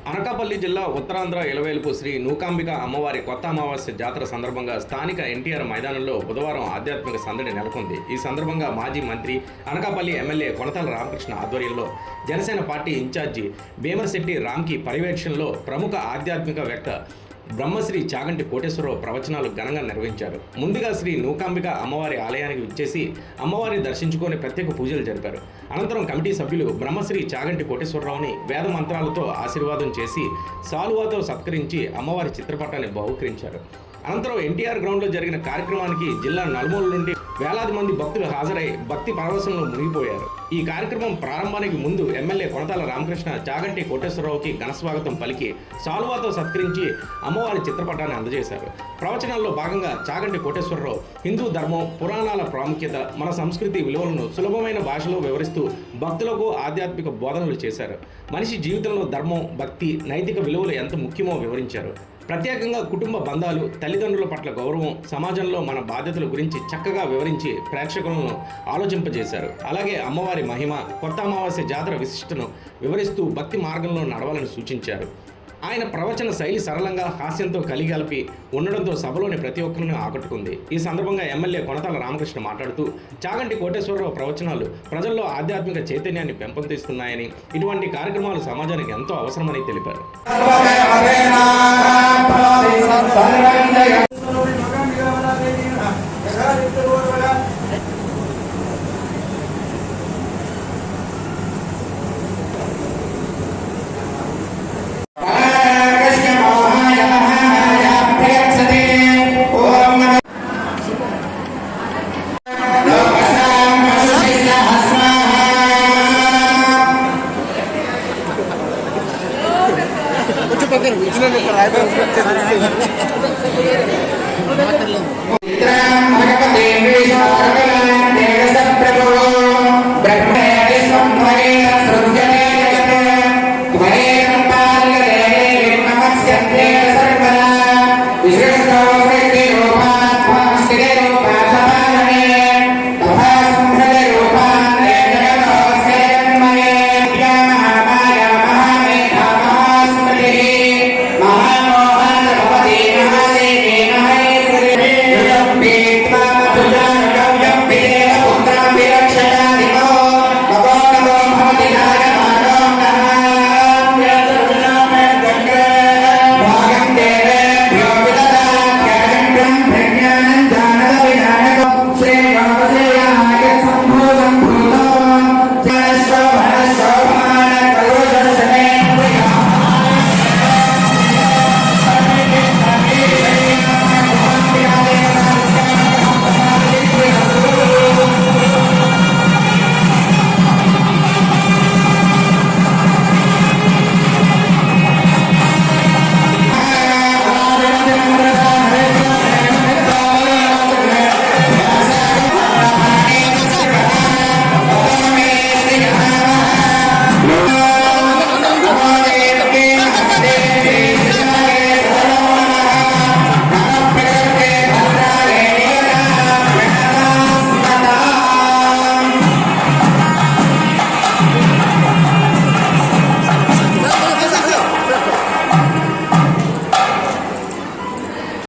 అనకాపల్లి జిల్లా ఉత్తరాంధ్ర ఇలవేలుపు శ్రీ నూకాంబిక అమ్మవారి కొత్త అమావాస్య జాతర సందర్భంగా స్థానిక ఎన్టీఆర్ మైదానంలో బుధవారం ఆధ్యాత్మిక సందడి నెలకొంది. ఈ సందర్భంగా మాజీ మంత్రి అనకాపల్లి ఎమ్మెల్యే కొనతాల రామకృష్ణ ఆధ్వర్యంలో జనసేన పార్టీ ఇన్ఛార్జి భీమరశెట్టి రామ్కి పర్యవేక్షణలో ప్రముఖ ఆధ్యాత్మికవేత్త బ్రహ్మశ్రీ చాగంటి కోటేశ్వరరావు ప్రవచనాలు ఘనంగా నిర్వహించారు. ముందుగా శ్రీ నూకాంబిక అమ్మవారి ఆలయానికి విచ్చేసి అమ్మవారిని దర్శించుకొని ప్రత్యేక పూజలు జరిపారు. అనంతరం కమిటీ సభ్యులు బ్రహ్మశ్రీ చాగంటి కోటేశ్వరరావుని వేద మంత్రాలతో ఆశీర్వాదం చేసి సాలువాతో సత్కరించి అమ్మవారి చిత్రపటాన్ని బహుకరించారు. అనంతరం ఎన్టీఆర్ గ్రౌండ్లో జరిగిన కార్యక్రమానికి జిల్లా నలుమూల నుండి వేలాది మంది భక్తులు హాజరై భక్తి పరవశంలో మునిగిపోయారు. ఈ కార్యక్రమం ప్రారంభానికి ముందు ఎమ్మెల్యే కొనతాల రామకృష్ణ చాగంటి కోటేశ్వరరావుకి ఘనస్వాగతం పలికి సాలువాతో సత్కరించి అమ్మవారి చిత్రపటాన్ని అందజేశారు. ప్రవచనాల్లో భాగంగా చాగంటి కోటేశ్వరరావు హిందూ ధర్మం, పురాణాల ప్రాముఖ్యత, మన సంస్కృతి విలువలను సులభమైన భాషలో వివరిస్తూ భక్తులకు ఆధ్యాత్మిక బోధనలు చేశారు. మనిషి జీవితంలో ధర్మం, భక్తి, నైతిక విలువలు ఎంత ముఖ్యమో వివరించారు. ప్రత్యేకంగా కుటుంబ బంధాలు, తల్లిదండ్రుల పట్ల గౌరవం, సమాజంలో మన బాధ్యతల గురించి చక్కగా వివరించి ప్రేక్షకులను ఆలోచింపజేశారు. అలాగే అమ్మవారి మహిమ, కొత్త అమావాస్య జాతర విశిష్టను వివరిస్తూ భక్తి మార్గంలో నడవాలని సూచించారు. ఆయన ప్రవచన శైలి సరళంగా హాస్యంతో కలిగలిపి ఉండడంతో సభలోని ప్రతి ఒక్కరిని ఆకట్టుకుంది. ఈ సందర్భంగా ఎమ్మెల్యే కొనతాల రామకృష్ణ మాట్లాడుతూ చాగంటి కోటేశ్వరరావు ప్రవచనాలు ప్రజల్లో ఆధ్యాత్మిక చైతన్యాన్ని పెంపొందిస్తున్నాయని, ఇటువంటి కార్యక్రమాలు సమాజానికి ఎంతో అవసరమని తెలిపారు. कुछ पकड़